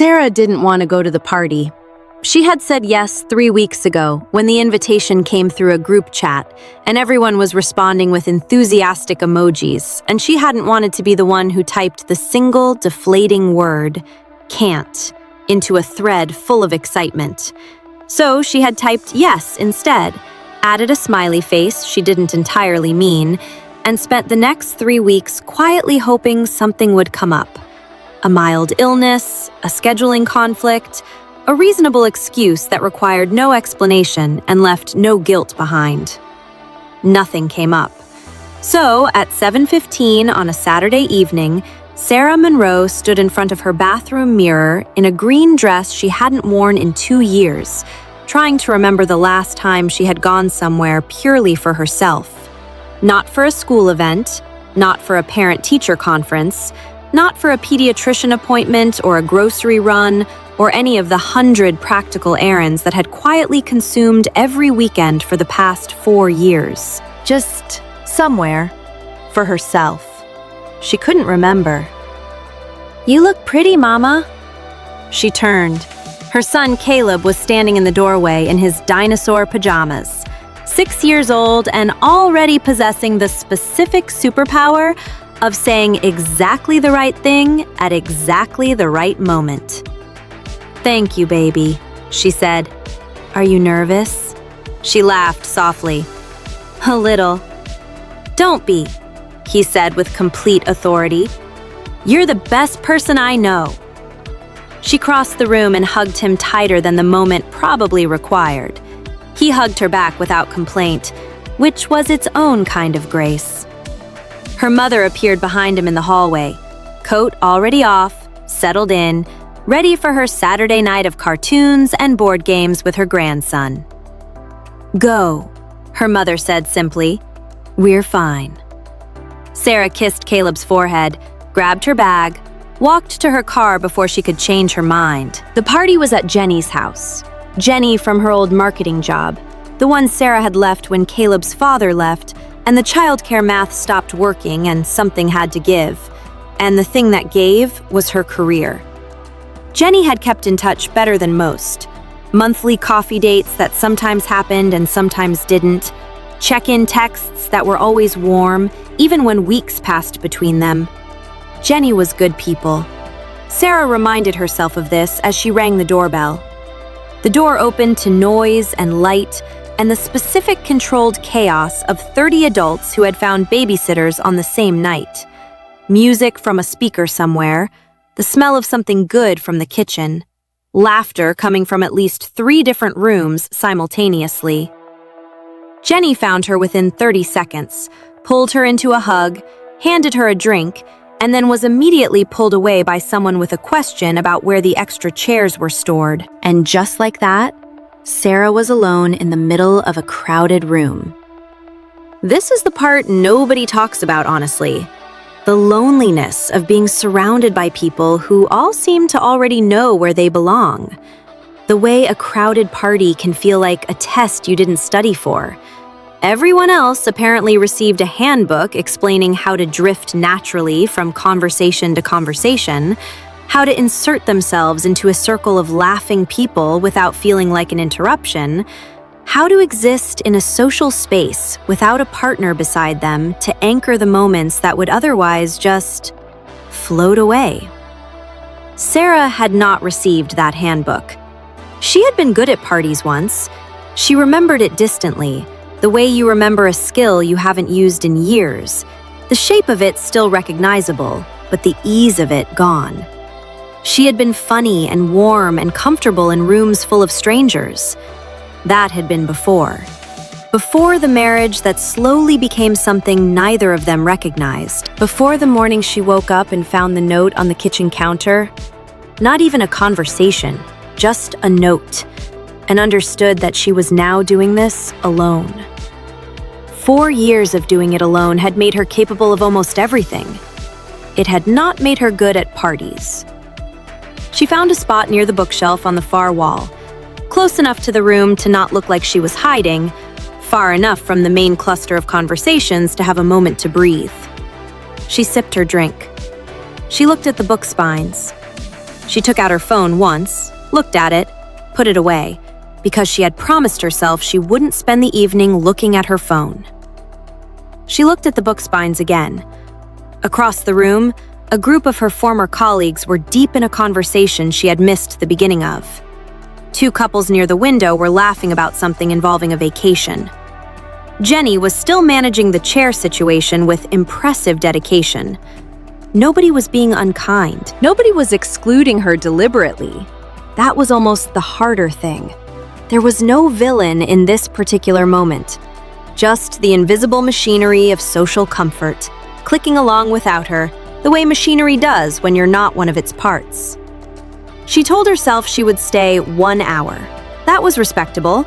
Sarah didn't want to go to the party. She had said yes 3 weeks ago when the invitation came through a group chat and everyone was responding with enthusiastic emojis, and she hadn't wanted to be the one who typed the single deflating word, can't, into a thread full of excitement. So she had typed yes instead, added a smiley face she didn't entirely mean, and spent the next 3 weeks quietly hoping something would come up. A mild illness, a scheduling conflict, a reasonable excuse that required no explanation and left no guilt behind. Nothing came up. So, at 7:15 on a Saturday evening, Sarah Monroe stood in front of her bathroom mirror in a green dress she hadn't worn in 2 years, trying to remember the last time she had gone somewhere purely for herself. Not for a school event, not for a parent-teacher conference, not for a pediatrician appointment or a grocery run, or any of the 100 practical errands that had quietly consumed every weekend for the past 4 years. Just somewhere, for herself. She couldn't remember. "You look pretty, Mama." She turned. Her son Caleb was standing in the doorway in his dinosaur pajamas, 6 years old and already possessing the specific superpower of saying exactly the right thing at exactly the right moment. "Thank you, baby," she said. "Are you nervous?" She laughed softly. "A little." "Don't be," he said with complete authority. "You're the best person I know." She crossed the room and hugged him tighter than the moment probably required. He hugged her back without complaint, which was its own kind of grace. Her mother appeared behind him in the hallway, coat already off, settled in, ready for her Saturday night of cartoons and board games with her grandson. "Go," her mother said simply. "We're fine." Sarah kissed Caleb's forehead, grabbed her bag, walked to her car before she could change her mind. The party was at Jenny's house. Jenny from her old marketing job, the one Sarah had left when Caleb's father left, and the childcare math stopped working and something had to give. And the thing that gave was her career. Jenny had kept in touch better than most. Monthly coffee dates that sometimes happened and sometimes didn't. Check-in texts that were always warm, even when weeks passed between them. Jenny was good people. Sarah reminded herself of this as she rang the doorbell. The door opened to noise and light and the specific controlled chaos of 30 adults who had found babysitters on the same night. Music from a speaker somewhere, the smell of something good from the kitchen, laughter coming from at least 3 different rooms simultaneously. Jenny found her within 30 seconds, pulled her into a hug, handed her a drink, and then was immediately pulled away by someone with a question about where the extra chairs were stored. And just like that, Sarah was alone in the middle of a crowded room. This is the part nobody talks about, honestly. The loneliness of being surrounded by people who all seem to already know where they belong. The way a crowded party can feel like a test you didn't study for. Everyone else apparently received a handbook explaining how to drift naturally from conversation to conversation, how to insert themselves into a circle of laughing people without feeling like an interruption, how to exist in a social space without a partner beside them to anchor the moments that would otherwise just float away. Sarah had not received that handbook. She had been good at parties once. She remembered it distantly, the way you remember a skill you haven't used in years, the shape of it still recognizable, but the ease of it gone. She had been funny and warm and comfortable in rooms full of strangers. That had been before. Before the marriage that slowly became something neither of them recognized. Before the morning she woke up and found the note on the kitchen counter. Not even a conversation, just a note, and understood that she was now doing this alone. 4 years of doing it alone had made her capable of almost everything. It had not made her good at parties. She found a spot near the bookshelf on the far wall, close enough to the room to not look like she was hiding, far enough from the main cluster of conversations to have a moment to breathe. She sipped her drink. She looked at the book spines. She took out her phone once, looked at it, put it away, because she had promised herself she wouldn't spend the evening looking at her phone. She looked at the book spines again. Across the room, a group of her former colleagues were deep in a conversation she had missed the beginning of. Two couples near the window were laughing about something involving a vacation. Jenny was still managing the chair situation with impressive dedication. Nobody was being unkind. Nobody was excluding her deliberately. That was almost the harder thing. There was no villain in this particular moment. Just the invisible machinery of social comfort, clicking along without her, the way machinery does when you're not one of its parts. She told herself she would stay 1 hour. That was respectable.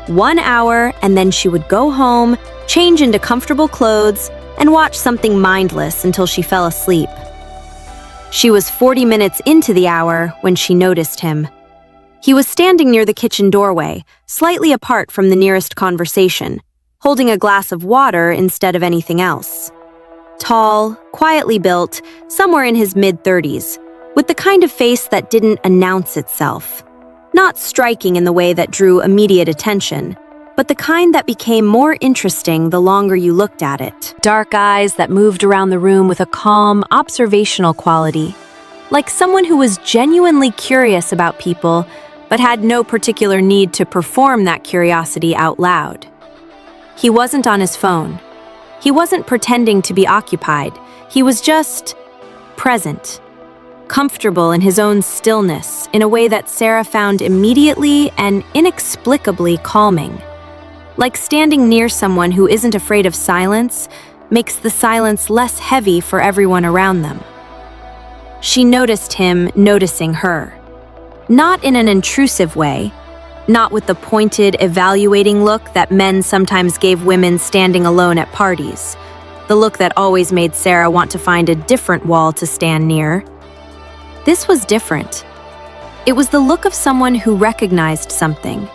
1 hour, and then she would go home, change into comfortable clothes, and watch something mindless until she fell asleep. She was 40 minutes into the hour when she noticed him. He was standing near the kitchen doorway, slightly apart from the nearest conversation, holding a glass of water instead of anything else. Tall, quietly built, somewhere in his mid-30s, with the kind of face that didn't announce itself. Not striking in the way that drew immediate attention, but the kind that became more interesting the longer you looked at it. Dark eyes that moved around the room with a calm, observational quality, like someone who was genuinely curious about people, but had no particular need to perform that curiosity out loud. He wasn't on his phone. He wasn't pretending to be occupied. He was just present, comfortable in his own stillness in a way that Sarah found immediately and inexplicably calming. Like standing near someone who isn't afraid of silence makes the silence less heavy for everyone around them. She noticed him noticing her. Not in an intrusive way, not with the pointed, evaluating look that men sometimes gave women standing alone at parties, the look that always made Sarah want to find a different wall to stand near. This was different. It was the look of someone who recognized something.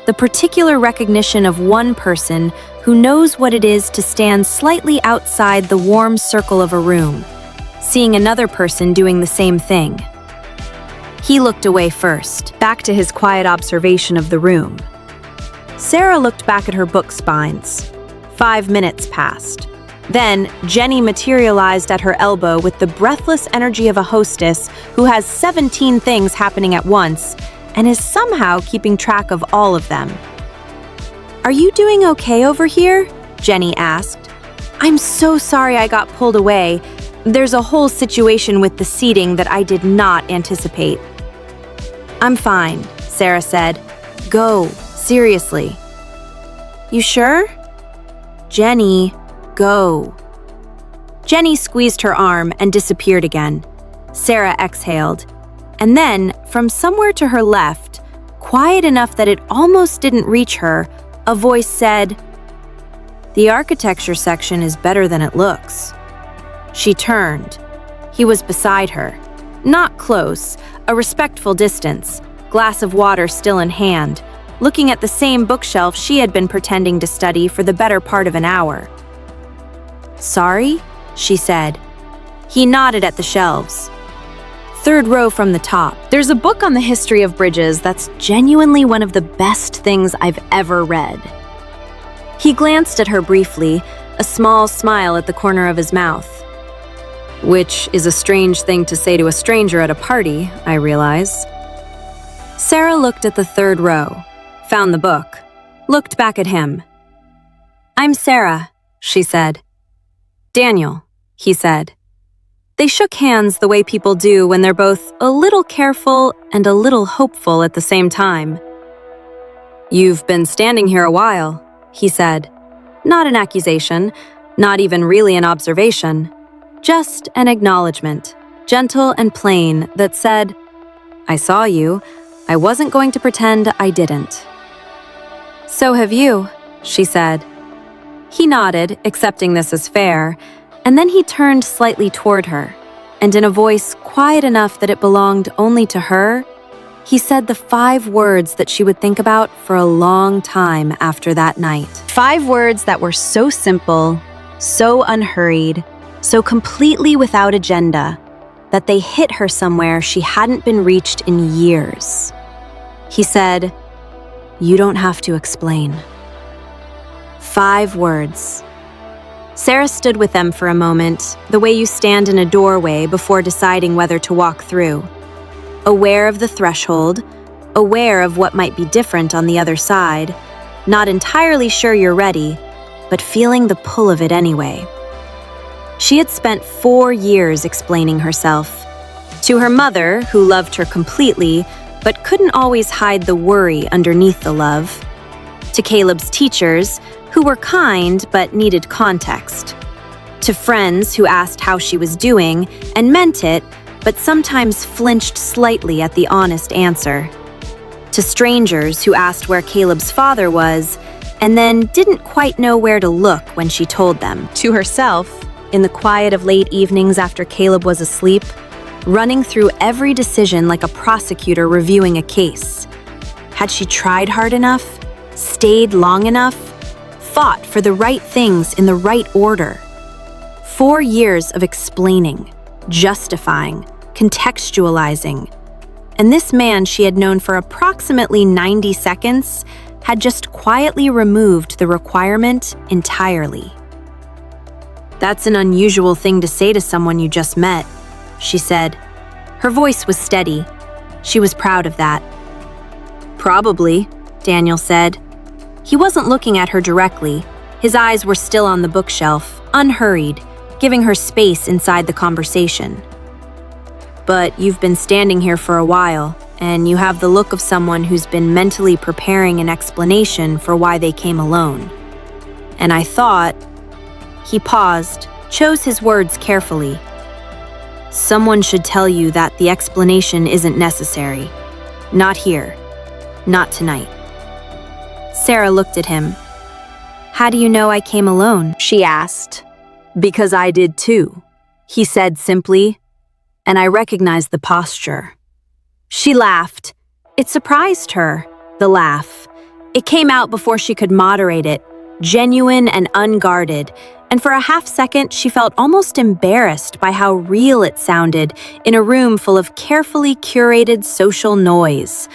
The particular recognition of one person who knows what it is to stand slightly outside the warm circle of a room, seeing another person doing the same thing. He looked away first, back to his quiet observation of the room. Sarah looked back at her book spines. 5 minutes passed. Then, Jenny materialized at her elbow with the breathless energy of a hostess who has 17 things happening at once and is somehow keeping track of all of them. "Are you doing okay over here?" Jenny asked. "I'm so sorry I got pulled away. There's a whole situation with the seating that I did not anticipate." "I'm fine," Sarah said. "Go, seriously." "You sure?" "Jenny, go." Jenny squeezed her arm and disappeared again. Sarah exhaled. And then, from somewhere to her left, quiet enough that it almost didn't reach her, a voice said, "The architecture section is better than it looks." She turned. He was beside her. Not close, a respectful distance, glass of water still in hand, looking at the same bookshelf she had been pretending to study for the better part of an hour. "Sorry?" she said. He nodded at the shelves. "Third row from the top. There's a book on the history of bridges that's genuinely one of the best things I've ever read." He glanced at her briefly, a small smile at the corner of his mouth. "Which is a strange thing to say to a stranger at a party, I realize." Sarah looked at the third row, found the book, looked back at him. "I'm Sarah," she said. "Daniel," he said. They shook hands the way people do when they're both a little careful and a little hopeful at the same time. "You've been standing here a while," he said. Not an accusation, not even really an observation. Just an acknowledgement, gentle and plain, that said, "I saw you. I wasn't going to pretend I didn't." "So have you," she said. He nodded, accepting this as fair, and then he turned slightly toward her, and in a voice quiet enough that it belonged only to her, he said the 5 words that she would think about for a long time after that night. 5 words that were so simple, so unhurried, so completely without agenda, that they hit her somewhere she hadn't been reached in years. He said, "You don't have to explain." 5 words. Sarah stood with them for a moment, the way you stand in a doorway before deciding whether to walk through. Aware of the threshold, aware of what might be different on the other side, not entirely sure you're ready, but feeling the pull of it anyway. She had spent 4 years explaining herself. To her mother, who loved her completely, but couldn't always hide the worry underneath the love. To Caleb's teachers, who were kind but needed context. To friends who asked how she was doing and meant it, but sometimes flinched slightly at the honest answer. To strangers who asked where Caleb's father was and then didn't quite know where to look when she told them. To herself, in the quiet of late evenings after Caleb was asleep, running through every decision like a prosecutor reviewing a case. Had she tried hard enough? Stayed long enough? Fought for the right things in the right order? 4 years of explaining, justifying, contextualizing. And this man she had known for approximately 90 seconds had just quietly removed the requirement entirely. "That's an unusual thing to say to someone you just met," she said. Her voice was steady. She was proud of that. "Probably," Daniel said. He wasn't looking at her directly. His eyes were still on the bookshelf, unhurried, giving her space inside the conversation. "But you've been standing here for a while, and you have the look of someone who's been mentally preparing an explanation for why they came alone. And I thought..." He paused, chose his words carefully. "Someone should tell you that the explanation isn't necessary. Not here. Not tonight." Sarah looked at him. "How do you know I came alone?" she asked. "Because I did too," he said simply, and I recognized the posture. She laughed. It surprised her, the laugh. It came out before she could moderate it, genuine and unguarded, and for a half second she felt almost embarrassed by how real it sounded in a room full of carefully curated social noise.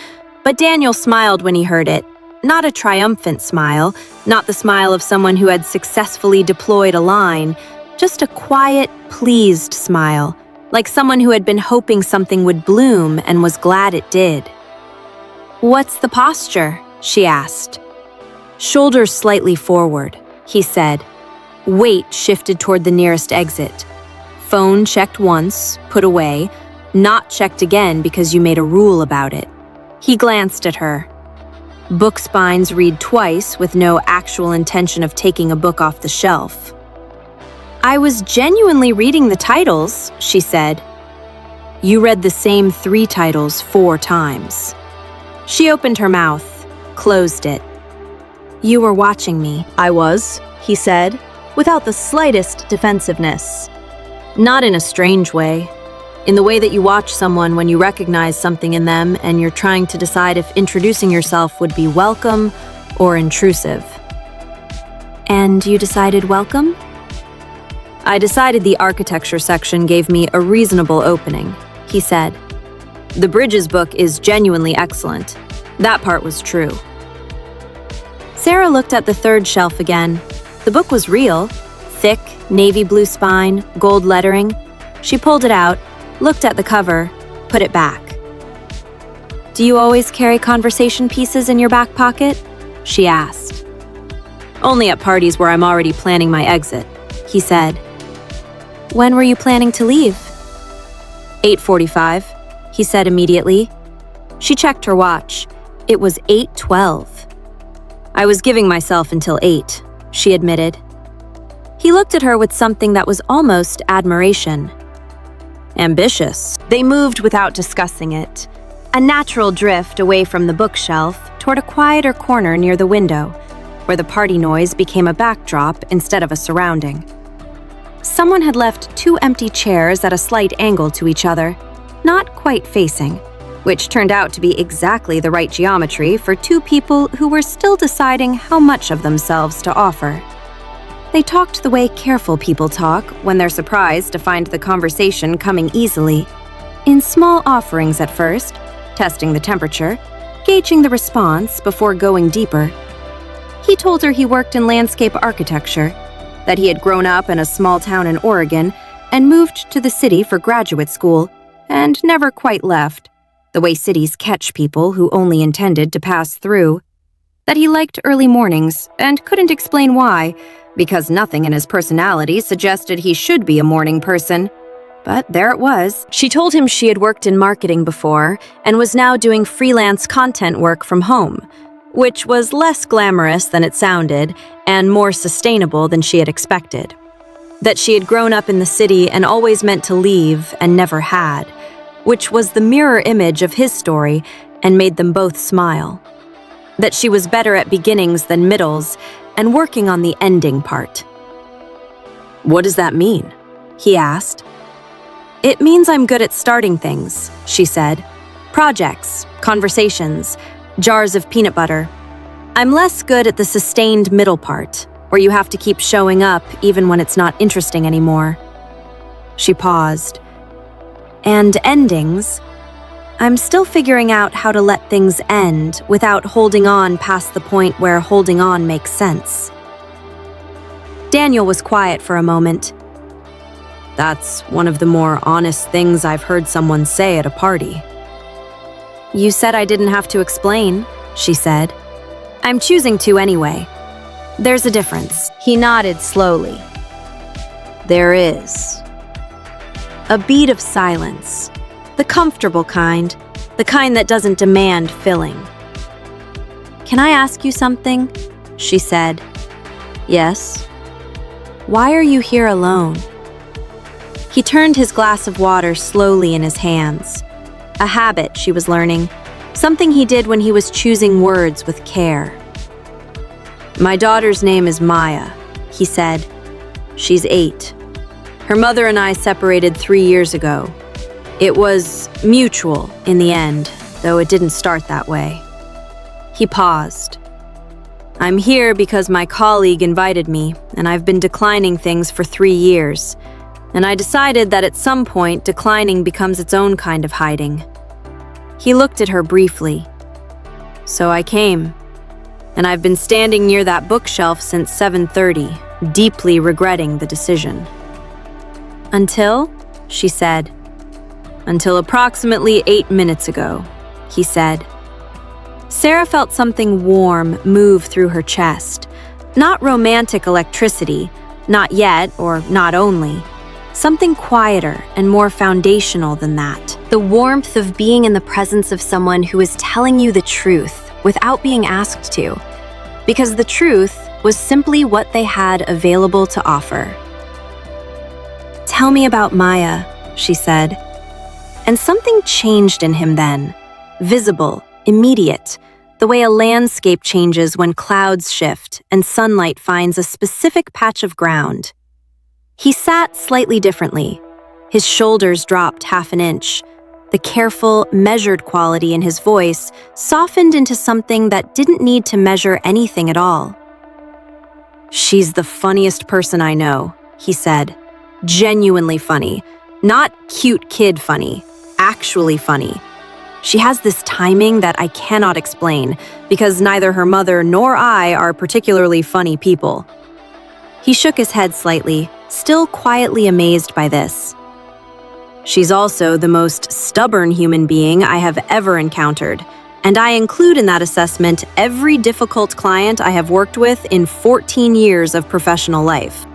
But Daniel smiled when he heard it. Not a triumphant smile, not the smile of someone who had successfully deployed a line, just a quiet, pleased smile, like someone who had been hoping something would bloom and was glad it did. "What's the posture?" she asked. "Shoulders slightly forward," he said. Weight shifted toward the nearest exit. Phone checked once, put away, not checked again because you made a rule about it. He glanced at her. Book spines read twice with no actual intention of taking a book off the shelf. "I was genuinely reading the titles," she said. "You read the same 3 titles 4 times. She opened her mouth, closed it. "You were watching me." "I was," he said, without the slightest defensiveness. Not in a strange way. In the way that you watch someone when you recognize something in them and you're trying to decide if introducing yourself would be welcome or intrusive. "And you decided welcome?" "I decided the architecture section gave me a reasonable opening," he said. "The Bridges book is genuinely excellent. That part was true." Sarah looked at the 3rd shelf again. The book was real. Thick, navy blue spine, gold lettering. She pulled it out, looked at the cover, put it back. "Do you always carry conversation pieces in your back pocket?" she asked. "Only at parties where I'm already planning my exit," he said. "When were you planning to leave?" 8:45, he said immediately. She checked her watch. It was 8:12. "I was giving myself until 8, she admitted. He looked at her with something that was almost admiration. Ambitious. They moved without discussing it. A natural drift away from the bookshelf toward a quieter corner near the window, where the party noise became a backdrop instead of a surrounding. Someone had left 2 empty chairs at a slight angle to each other, not quite facing, which turned out to be exactly the right geometry for 2 people who were still deciding how much of themselves to offer. They talked the way careful people talk when they're surprised to find the conversation coming easily. In small offerings at first, testing the temperature, gauging the response before going deeper. He told her he worked in landscape architecture, that he had grown up in a small town in Oregon and moved to the city for graduate school, and never quite left, the way cities catch people who only intended to pass through. That he liked early mornings and couldn't explain why, because nothing in his personality suggested he should be a morning person. But there it was. She told him she had worked in marketing before and was now doing freelance content work from home, which was less glamorous than it sounded and more sustainable than she had expected. That she had grown up in the city and always meant to leave and never had, which was the mirror image of his story and made them both smile. That she was better at beginnings than middles and working on the ending part. "What does that mean?" he asked. "It means I'm good at starting things," she said. "Projects, conversations, jars of peanut butter. I'm less good at the sustained middle part, where you have to keep showing up even when it's not interesting anymore." She paused. "And endings? I'm still figuring out how to let things end without holding on past the point where holding on makes sense." Daniel was quiet for a moment. "That's one of the more honest things I've heard someone say at a party." "You said I didn't have to explain," she said. "I'm choosing to anyway. There's a difference." He nodded slowly. "There is." A beat of silence. The comfortable kind. The kind that doesn't demand filling. "Can I ask you something?" she said. "Yes." "Why are you here alone?" He turned his glass of water slowly in his hands. A habit she was learning, something he did when he was choosing words with care. "My daughter's name is Maya," he said. "She's 8. Her mother and I separated 3 years ago. It was mutual in the end, though it didn't start that way." He paused. "I'm here because my colleague invited me, and I've been declining things for 3 years. And I decided that at some point, declining becomes its own kind of hiding." He looked at her briefly. "So I came, and I've been standing near that bookshelf since 7:30, deeply regretting the decision." "Until?" she said. "Until approximately 8 minutes ago," he said. Sarah felt something warm move through her chest. Not romantic electricity, not yet or not only. Something quieter and more foundational than that. The warmth of being in the presence of someone who is telling you the truth without being asked to, because the truth was simply what they had available to offer. "Tell me about Maya," she said. And something changed in him then, visible, immediate, the way a landscape changes when clouds shift and sunlight finds a specific patch of ground. He sat slightly differently. His shoulders dropped half an inch. The careful, measured quality in his voice softened into something that didn't need to measure anything at all. "She's the funniest person I know," he said. "Genuinely funny. Not cute kid funny. Actually funny. She has this timing that I cannot explain, because neither her mother nor I are particularly funny people." He shook his head slightly, still quietly amazed by this. "She's also the most stubborn human being I have ever encountered, and I include in that assessment every difficult client I have worked with in 14 years of professional life."